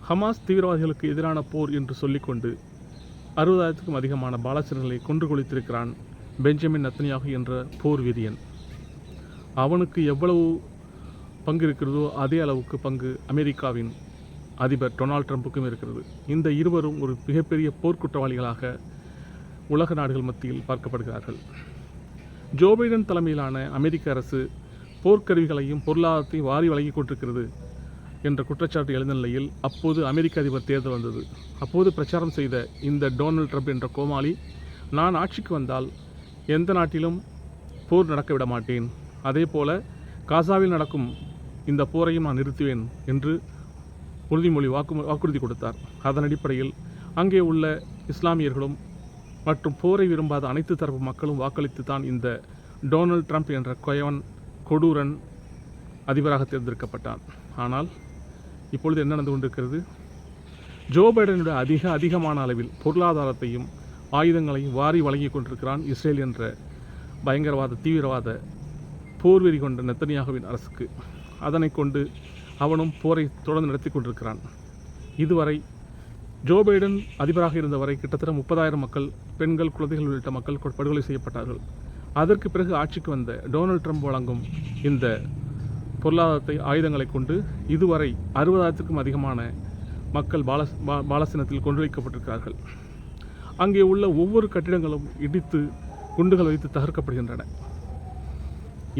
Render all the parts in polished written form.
Hamas தீவிரவாதிகளுக்கு எதிரான போர் என்று சொல்லிக்கொண்டு 60,000க்கும் அதிகமான பாலஸ்தீனர்களை கொன்று குளித்திருக்கிறான் பெஞ்சமின் நெத்தன்யாகு என்ற போர் வீரியன். அவனுக்கு எவ்வளவு பங்கு இருக்கிறதோ அதே அளவுக்கு பங்கு அமெரிக்காவின் அதிபர் டொனால்ட் ட்ரம்புக்கும் இருக்கிறது. இந்த இருவரும் ஒரு மிகப்பெரிய போர்க்குற்றவாளிகளாக உலக நாடுகள் மத்தியில் பார்க்கப்படுகிறார்கள். ஜோ பைடன் தலைமையிலான அமெரிக்க அரசு போர்க்கருவிகளையும் பொருளாதாரத்தையும் வாரி வழங்கி கொண்டிருக்கிறது என்ற குற்றச்சாட்டு எழுந்த நிலையில் அப்போது அமெரிக்க அதிபர் தேர்தல் வந்தது. அப்போது பிரச்சாரம் செய்த இந்த டொனால்ட் ட்ரம்ப் என்ற கோமாளி, நான் ஆட்சிக்கு வந்தால் எந்த நாட்டிலும் போர் நடக்க விட மாட்டேன், அதே போல காசாவில் நடக்கும் இந்த போரையும் நான் நிறுத்துவேன் என்று உறுதிமொழி வாக்குறுதி கொடுத்தார். அதன் அடிப்படையில் அங்கே உள்ள இஸ்லாமியர்களும் மற்றும் போரை விரும்பாத அனைத்து தரப்பு மக்களும் வாக்களித்து தான் இந்த டொனால்ட் ட்ரம்ப் என்ற கொடூரன் அதிபராக தேர்ந்தெடுக்கப்பட்டான். ஆனால் இப்பொழுது என்ன நடந்து கொண்டிருக்கிறது? ஜோ பைடனுடைய அதிகமான அளவில் பொருளாதாரத்தையும் ஆயுதங்களையும் வாரி வழங்கி கொண்டிருக்கிறான் இஸ்ரேல் என்ற பயங்கரவாத தீவிரவாத போர்வெறி கொண்ட நெத்தன்யாகுவின் அரசுக்கு. அதனை கொண்டு அவனும் போரை தொடர்ந்து நடத்தி கொண்டிருக்கிறான். இதுவரை ஜோ பைடன் அதிபராக இருந்தவரை கிட்டத்தட்ட 30,000 மக்கள், பெண்கள், குழந்தைகள் உள்ளிட்ட மக்கள் படுகொலை செய்யப்பட்டார்கள். அதற்கு பிறகு ஆட்சிக்கு வந்த டொனால்ட் ட்ரம்ப் வழங்கும் இந்த பொருளாதாரத்தை ஆயுதங்களை கொண்டு இதுவரை 60,000க்கும் அதிகமான மக்கள் பாலஸ்தீனத்தில் கொண்டு வைக்கப்பட்டிருக்கிறார்கள். அங்கே உள்ள ஒவ்வொரு கட்டிடங்களும் இடித்து குண்டுகள் வைத்து தகர்க்கப்படுகின்றன.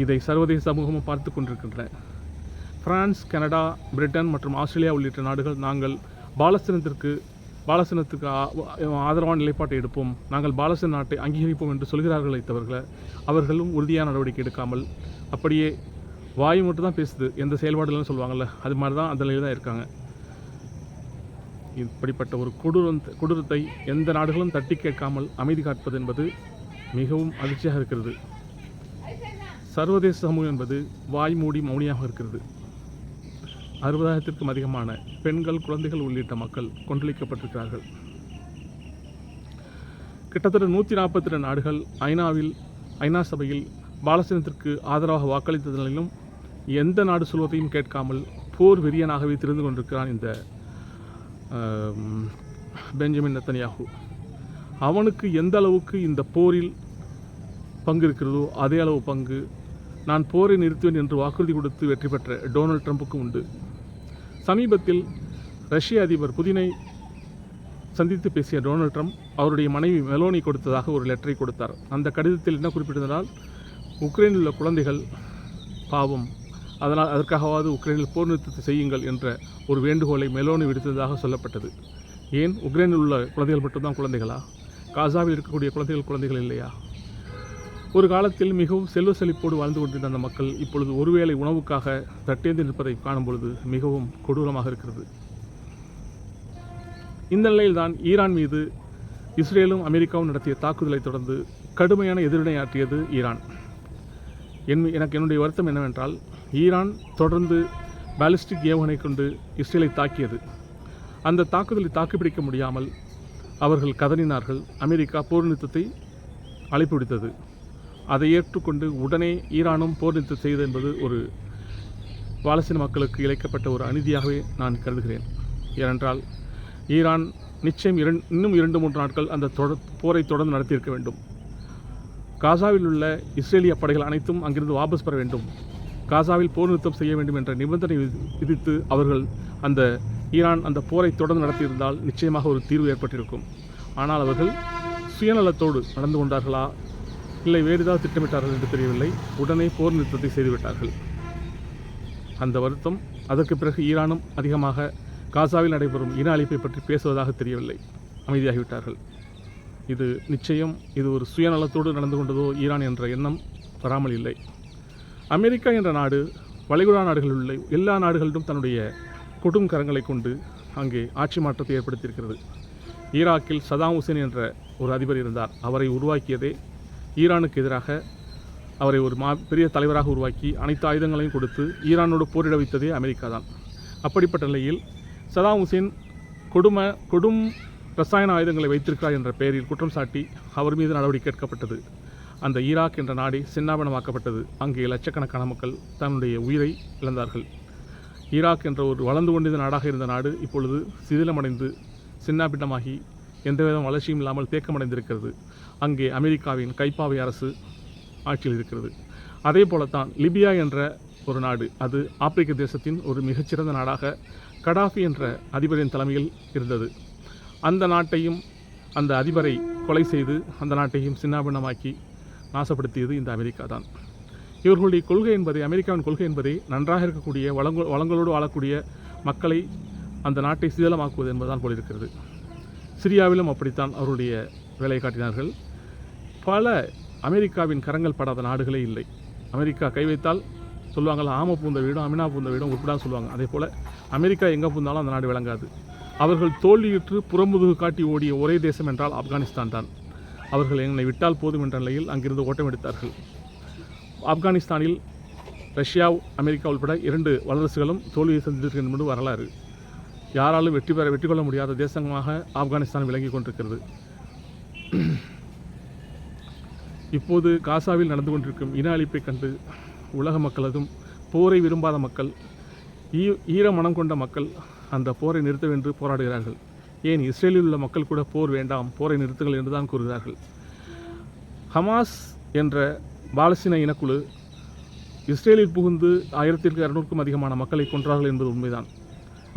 இதை சர்வதேச சமூகமும் பார்த்து கொண்டிருக்கின்றன. பிரான்ஸ், கனடா, பிரிட்டன் மற்றும் ஆஸ்திரேலியா உள்ளிட்ட நாடுகள் நாங்கள் பாலஸ்தீனத்துக்கு ஆதரவான நிலைப்பாட்டை எடுப்போம், நாங்கள் பாலஸ்தீன நாட்டை அங்கீகரிப்போம் என்று சொல்கிறார்களே தவிர அவர்களும் உறுதியான நடவடிக்கை எடுக்காமல் அப்படியே வாயு மட்டும் தான் பேசுது, எந்த செயல்பாடுகள்னு சொல்லுவாங்கள்ல, அது மாதிரி தான் அந்த நிலையில் தான் இருக்காங்க. இப்படிப்பட்ட ஒரு கொடூரத்தை எந்த நாடுகளும் தட்டி கேட்காமல் அமைதி காப்பது என்பது மிகவும் அதிர்ச்சியாக இருக்கிறது. சர்வதேச சமூகம் என்பது வாய் மூடி மௌனியாக இருக்கிறது. 60,000க்கும் அதிகமான பெண்கள், குழந்தைகள் உள்ளிட்ட மக்கள் கொன்றளிக்கப்பட்டிருக்கிறார்கள். கிட்டத்தட்ட 142 நாடுகள் ஐநா சபையில் பாலஸ்தீனத்திற்கு ஆதரவாக வாக்களித்ததிலும் எந்த நாடு சொல்வதையும் கேட்காமல் போர் வெறியனாகவே திரிந்து கொண்டிருக்கிறான் இந்த பெஞ்சமின் நெத்தன்யாகு. அவனுக்கு எந்த அளவுக்கு இந்த போரில் பங்கு இருக்கிறதோ அதே அளவு பங்கு நான் போரை நிறுத்துவேன் என்று வாக்குறுதி கொடுத்து வெற்றி பெற்ற டொனால்ட் ட்ரம்புக்கும் உண்டு. சமீபத்தில் ரஷ்ய அதிபர் புதினை சந்தித்து பேசிய டொனால்ட் ட்ரம்ப் அவருடைய மனைவி மெலோனி கொடுத்ததாக ஒரு லெட்டரை கொடுத்தார். அந்த கடிதத்தில் என்ன குறிப்பிட்டிருந்தால், உக்ரைனில் உள்ள குழந்தைகள் பாவம், அதனால் அதற்காகவாவது உக்ரைனில் போர் நிறுத்தத்தை செய்யுங்கள் என்ற ஒரு வேண்டுகோளை மெலோனி விடுத்ததாக சொல்லப்பட்டது. ஏன் உக்ரைனில் உள்ள குழந்தைகள் மட்டும்தான் குழந்தைகளா? காசாவில் இருக்கக்கூடிய குழந்தைகள் இல்லையா? ஒரு காலத்தில் மிகவும் செல்வ செழிப்போடு வாழ்ந்து கொண்டிருந்த அந்த மக்கள் இப்பொழுது ஒருவேளை உணவுக்காக தட்டேந்து நிற்பதை காணும் பொழுது மிகவும் கொடூரமாக இருக்கிறது. இந்த நிலையில்தான் ஈரான் மீது இஸ்ரேலும் அமெரிக்காவும் நடத்திய தாக்குதலை தொடர்ந்து கடுமையான எதிர்வினையாற்றியது ஈரான். என்னுடைய வருத்தம் என்னவென்றால், ஈரான் தொடர்ந்து பாலிஸ்டிக் ஏவுகணை கொண்டு இஸ்ரேலை தாக்கியது. அந்த தாக்குதலை தாக்குப்பிடிக்க முடியாமல் அவர்கள் கதறினார்கள். அமெரிக்கா போர் நிறுத்தத்தை அழைப்பு விடுத்தது. அதை ஏற்றுக்கொண்டு உடனே ஈரானும் போர் நிறுத்தம் செய்தது என்பது ஒரு பாலஸ்தீன மக்களுக்கு இழைக்கப்பட்ட ஒரு அநீதியாகவே நான் கருதுகிறேன். ஏனென்றால் ஈரான் நிச்சயம் இன்னும் 2-3 நாட்கள் அந்த போரை தொடர்ந்து நடத்தியிருக்க வேண்டும். காசாவில் உள்ள இஸ்ரேலிய படைகள் அனைத்தும் அங்கிருந்து வாபஸ் பெற வேண்டும், காசாவில் போர் நிறுத்தம் செய்ய வேண்டும் என்ற நிபந்தனை விதித்து அவர்கள் ஈரான் அந்த போரை தொடர்ந்து நடத்தியிருந்தால் நிச்சயமாக ஒரு தீர்வு ஏற்பட்டிருக்கும். ஆனால் அவர்கள் சுயநலத்தோடு நடந்து கொண்டார்களா இல்லை வேறு ஏதாவது திட்டமிட்டார்கள் என்று தெரியவில்லை. உடனே போர் நிறுத்தத்தை செய்துவிட்டார்கள். அந்த வருத்தம். அதற்கு பிறகு ஈரானும் அதிகமாக காசாவில் நடைபெறும் இன அழிப்பை பற்றி பேசுவதாக தெரியவில்லை, அமைதியாகிவிட்டார்கள். இது ஒரு சுயநலத்தோடு நடந்து கொண்டதோ ஈரான் என்ற எண்ணம் வராமல் இல்லை. அமெரிக்கா என்ற நாடு வளைகுடா நாடுகளில் உள்ள எல்லா நாடுகளிலும் தன்னுடைய கொடும் கரங்களை கொண்டு அங்கே ஆட்சி மாற்றத்தை ஏற்படுத்தியிருக்கிறது. ஈராக்கில் சதாம் ஹுசேன் என்ற ஒரு அதிபர் இருந்தார். அவரை உருவாக்கியதே ஈரானுக்கு எதிராக அவரை ஒரு பெரிய தலைவராக உருவாக்கி அனைத்து ஆயுதங்களையும் கொடுத்து ஈரானோடு போரிட வைத்ததே அமெரிக்கா தான். அப்படிப்பட்ட நிலையில் சதாம் ஹுசேன் கொடும் ரசாயன ஆயுதங்களை வைத்திருக்கிறார் என்ற பெயரில் குற்றம் சாட்டி அவர் மீது நடவடிக்கை எடுக்கப்பட்டது. அந்த ஈராக் என்ற நாடே சின்னாபின்னமாக்கப்பட்டது. அங்கே லட்சக்கணக்கான மக்கள் தன்னுடைய உயிரை இழந்தார்கள். ஈராக் என்ற ஒரு வளர்ந்து கொண்டிருந்த நாடாக இருந்த நாடு இப்பொழுது சிதிலமடைந்து சின்னாபின்னமாகி எந்தவித வளர்ச்சியும் இல்லாமல் தேக்கமடைந்திருக்கிறது. அங்கே அமெரிக்காவின் கைப்பாவை அரசு ஆட்சியில் இருக்கிறது. அதே போலத்தான் லிபியா என்ற ஒரு நாடு, அது ஆப்பிரிக்க தேசத்தின் ஒரு மிகச்சிறந்த நாடாக கடாஃபி என்ற அதிபரின் தலைமையில் இருந்தது. அந்த நாட்டையும் அந்த அதிபரை கொலை செய்து அந்த நாட்டையும் சின்னாபின்னமாக்கி நாசப்படுத்தியது இந்த அமெரிக்கா தான். இவர்களுடைய கொள்கை என்பதை, அமெரிக்காவின் கொள்கை என்பதை, நன்றாக இருக்கக்கூடிய வளங்களோடு வாழக்கூடிய மக்களை அந்த நாட்டை சிதிலமாக்குவது என்பதுதான் போலிருக்கிறது. சிரியாவிலும் அப்படித்தான் அவருடைய வேலை காட்டினார்கள். பல அமெரிக்காவின் கரங்கள் படாத நாடுகளே இல்லை. அமெரிக்கா கை வைத்தால் சொல்லுவாங்களா, ஆம பூந்த வீடும் அமினா பூந்த வீடும் உட்படான்னு சொல்லுவாங்க. அதே போல் அமெரிக்கா எங்கே பூந்தாலும் அந்த நாடு விளங்காது. அவர்கள் தோல்வியுற்று புறமுதுகு காட்டி ஓடிய ஒரே தேசம் என்றால் ஆப்கானிஸ்தான் தான். அவர்கள் என்னை விட்டால் போதும் என்ற நிலையில் அங்கிருந்து ஓட்டம் எடுத்தார்கள். ஆப்கானிஸ்தானில் ரஷ்யா, அமெரிக்கா உள்பட 2 வல்லரசுகளும் தோல்வியை சந்தித்திருக்கின்ற என்பது வரலாறு. யாராலும் வெற்றி கொள்ள முடியாத தேசமாக ஆப்கானிஸ்தான் விளங்கி கொண்டிருக்கிறது. இப்போது காசாவில் நடந்து கொண்டிருக்கும் இன அழிப்பை கண்டு உலக மக்களதும் போரை விரும்பாத மக்கள், ஈர மனம் கொண்ட மக்கள் அந்த போரை நிறுத்த வென்று போராடுகிறார்கள். ஏன் இஸ்ரேலில் உள்ள மக்கள் கூட போர் வேண்டாம், போரை நிறுத்துங்கள் என்று தான் கூறுகிறார்கள். ஹமாஸ் என்ற பாலஸ்தீன இனக்குழு இஸ்ரேலில் புகுந்து 1200க்கும் அதிகமான மக்களை கொன்றார்கள் என்பது உண்மைதான்.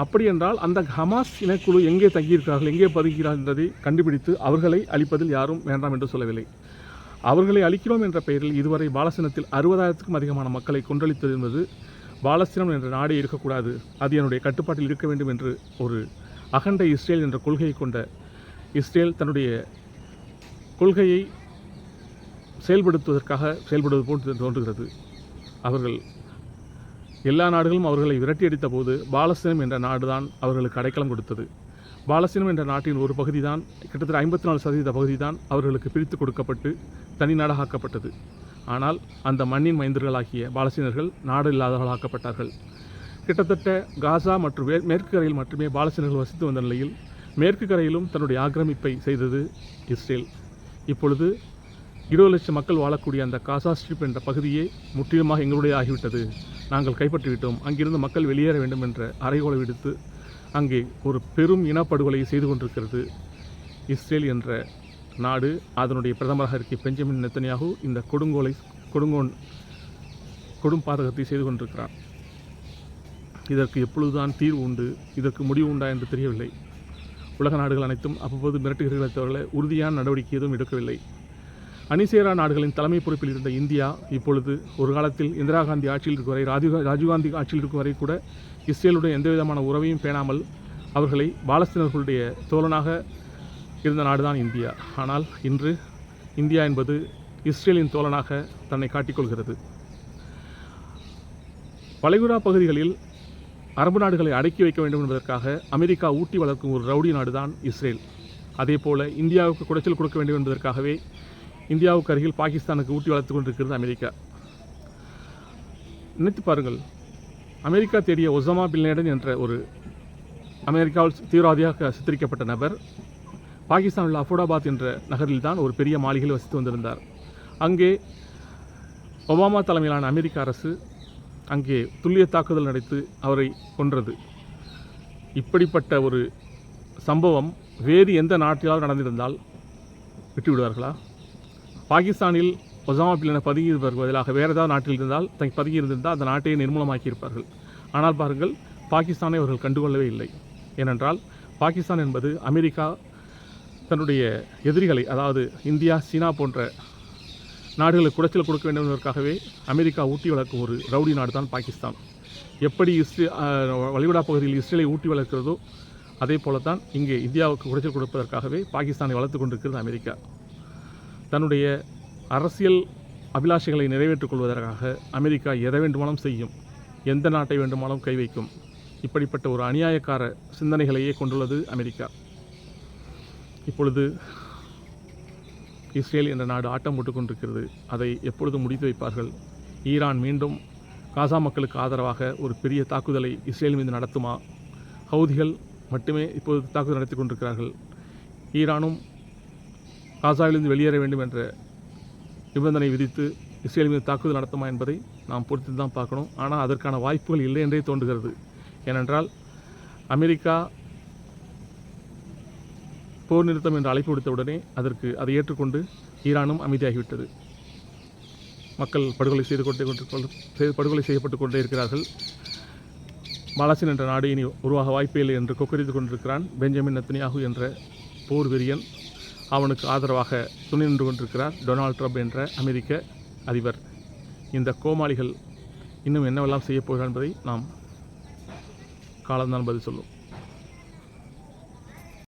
அப்படி என்றால் அந்த ஹமாஸ் இனக்குழு எங்கே தங்கியிருக்கிறார்கள், எங்கே பதுக்கிறார்கள் என்பதை கண்டுபிடித்து அவர்களை அழிப்பதில் யாரும் வேண்டாம் என்று சொல்லவில்லை. அவர்களை அழிக்கிறோம் என்ற பெயரில் இதுவரை பாலஸ்தீனத்தில் 60,000க்கும் அதிகமான மக்களை கொன்றளித்தது என்பது பாலஸ்தீனம் என்ற நாடே இருக்கக்கூடாது, அது என்னுடைய கட்டுப்பாட்டில் இருக்க வேண்டும் என்று ஒரு அகண்ட இஸ்ரேல் என்ற கொள்கையை கொண்ட இஸ்ரேல் தன்னுடைய கொள்கையை செயல்படுவது போல் தோன்றுகிறது. அவர்கள் எல்லா நாடுகளும் அவர்களை விரட்டியடித்த போது பாலஸ்தீனம் என்ற நாடுதான் அவர்களுக்கு அடைக்கலம் கொடுத்தது. பாலஸ்தீனம் என்ற நாட்டின் ஒரு பகுதி தான், கிட்டத்தட்ட 54% பகுதி தான் அவர்களுக்கு பிரித்து கொடுக்கப்பட்டு தனி நாடாக்கப்பட்டது. ஆனால் அந்த மண்ணின் மைந்தர்களாகிய பாலஸ்தீனர்கள் நாடு இல்லாதவர்களாக்கப்பட்டார்கள். கிட்டத்தட்ட காசா மற்றும் மேற்கு கரையில் மட்டுமே பாலஸ்தீனர்கள் வசித்து வந்த நிலையில் மேற்கு கரையிலும் தன்னுடைய ஆக்கிரமிப்பை செய்தது இஸ்ரேல். இப்பொழுது 20 லட்சம் மக்கள் வாழக்கூடிய அந்த காசா ஸ்ட்ரிப் என்ற பகுதியே முற்றிலுமாக எங்களுடைய ஆகிவிட்டது, நாங்கள் கைப்பற்றிவிட்டோம், அங்கிருந்து மக்கள் வெளியேற வேண்டும் என்ற அறைகோலை விடுத்து அங்கே ஒரு பெரும் இனப்படுகொலையை செய்து கொண்டிருக்கிறது இஸ்ரேல் என்ற நாடு. அதனுடைய பிரதமராக இருக்கிய பெஞ்சமின் நெத்தன்யாகு இந்த கொடும் பாதகத்தை செய்து கொண்டிருக்கிறார். இதற்கு எப்பொழுதுதான் தீர்வு உண்டு, இதற்கு முடிவு உண்டா என்று தெரியவில்லை. உலக நாடுகள் அனைத்தும் அவ்வப்போது மிரட்டுகிறீர்களே தவிர உறுதியான நடவடிக்கை எதுவும் எடுக்கவில்லை. அணிசேரா நாடுகளின் தலைமை பொறுப்பில் இருந்த இந்தியா இப்பொழுது ஒரு காலத்தில் இந்திரா காந்தி ஆட்சியில் இருக்கும் வரை, ராஜீவ்காந்தி ஆட்சியில் இருக்கும் வரை கூட இஸ்ரேலுடன் எந்த விதமான உறவையும் பேணாமல் அவர்களை பாலஸ்தீனர்களுடைய தோழனாக இருந்த நாடுதான் இந்தியா. ஆனால் இன்று இந்தியா என்பது இஸ்ரேலின் தோழனாக தன்னை காட்டிக்கொள்கிறது. வளைகுடா பகுதிகளில் அரபு நாடுகளை அடக்கி வைக்க வேண்டும் என்பதற்காக அமெரிக்கா ஊட்டி வளர்க்கும் ஒரு ரவுடி நாடுதான் இஸ்ரேல். அதே போல இந்தியாவுக்கு குடைச்சல் கொடுக்க வேண்டும் என்பதற்காகவே இந்தியாவுக்கு அருகில் பாகிஸ்தானுக்கு ஊட்டி வளர்த்து கொண்டிருக்கிறது அமெரிக்கா. நினைத்து பாருங்கள், அமெரிக்கா தேடிய ஒசாமா பின் லேடன் என்ற ஒரு அமெரிக்காவில் தீவிரவாதியாக சித்தரிக்கப்பட்ட நபர் பாகிஸ்தான் உள்ள அஃபோடாபாத் என்ற நகரில் தான் ஒரு பெரிய மாளிகையில் வசித்து வந்திருந்தார். அங்கே ஒபாமா தலைமையிலான அமெரிக்க அரசு அங்கே துல்லிய தாக்குதல் நடத்தி அவரை கொன்றது. இப்படிப்பட்ட ஒரு சம்பவம் வேறு எந்த நாட்டிலாவது நடந்திருந்தால் விட்டுவிடுவார்களா? பாகிஸ்தானில் ஒசாமா பின் லேடன் பதுங்கியிருப்பதற்கு பதிலாக வேறு ஏதாவது நாட்டில் இருந்தால் பதுங்கியிருந்திருந்தால் அந்த நாட்டையே நிர்மூலமாக்கியிருப்பார்கள். ஆனால் பாருங்கள், பாகிஸ்தானை அவர்கள் கண்டுகொள்ளவே இல்லை. ஏனென்றால் பாகிஸ்தான் என்பது அமெரிக்கா தன்னுடைய எதிரிகளை, அதாவது இந்தியா, சீனா போன்ற நாடுகளுக்கு குடைச்சல் கொடுக்க வேண்டும் என்பதற்காகவே அமெரிக்கா ஊட்டி வளர்க்கும் ஒரு ரவுடி நாடு தான் பாகிஸ்தான். எப்படி வளைகுடா பகுதியில் இஸ்ரேலை ஊட்டி வளர்க்கிறதோ அதே போலத்தான் இங்கே இந்தியாவுக்கு குடைச்சல் கொடுப்பதற்காகவே பாகிஸ்தானை வளர்த்து கொண்டிருக்கிறது அமெரிக்கா. தன்னுடைய அரசியல் அபிலாஷைகளை நிறைவேற்றிக் கொள்வதற்காக அமெரிக்கா எதை வேண்டுமானாலும் செய்யும், எந்த நாட்டை வேண்டுமானாலும் கை வைக்கும். இப்படிப்பட்ட ஒரு அநியாயக்கார சிந்தனைகளையே கொண்டுள்ளது அமெரிக்கா. இப்பொழுது இஸ்ரேல் என்ற நாடு ஆட்டம் போட்டுக் கொண்டிருக்கிறது. அதை எப்பொழுது முடித்து வைப்பார்கள்? ஈரான் மீண்டும் காசா மக்களுக்கு ஆதரவாக ஒரு பெரிய தாக்குதலை இஸ்ரேல் மீது நடத்துமா? ஹவுதிகள் மட்டுமே இப்போது தாக்குதல் நடத்தி கொண்டிருக்கிறார்கள். ஈரானும் காசாவிலிருந்து வெளியேற வேண்டும் என்ற நிபந்தனை விதித்து இஸ்ரேல் மீது தாக்குதல் நடத்துமா என்பதை நாம் பொறுத்து தான் பார்க்கணும். ஆனால் அதற்கான வாய்ப்புகள் இல்லை என்றே தோன்றுகிறது. ஏனென்றால் அமெரிக்கா போர் நிறுத்தம் என்று அழைப்பு விடுத்தவுடனே அதை ஏற்றுக்கொண்டு ஈரானும் அமைதியாகிவிட்டது. மக்கள் படுகொலை செய்யப்பட்டு கொண்டே இருக்கிறார்கள். பாலஸ்தீன் என்ற நாடு இனி உருவாக வாய்ப்பே இல்லை என்று கொக்கரித்து கொண்டிருக்கிறான் பெஞ்சமின் நெத்தன்யாகு என்ற போர் வெறியன். அவனுக்கு ஆதரவாக துணை நின்று கொண்டிருக்கிறார் டொனால்ட் ட்ரம்ப் என்ற அமெரிக்க அதிபர். இந்த கோமாளிகள் இன்னும் என்னவெல்லாம் செய்யப்போகிறார் என்பதை நாம் காலம்தான் பதில் சொல்லும்.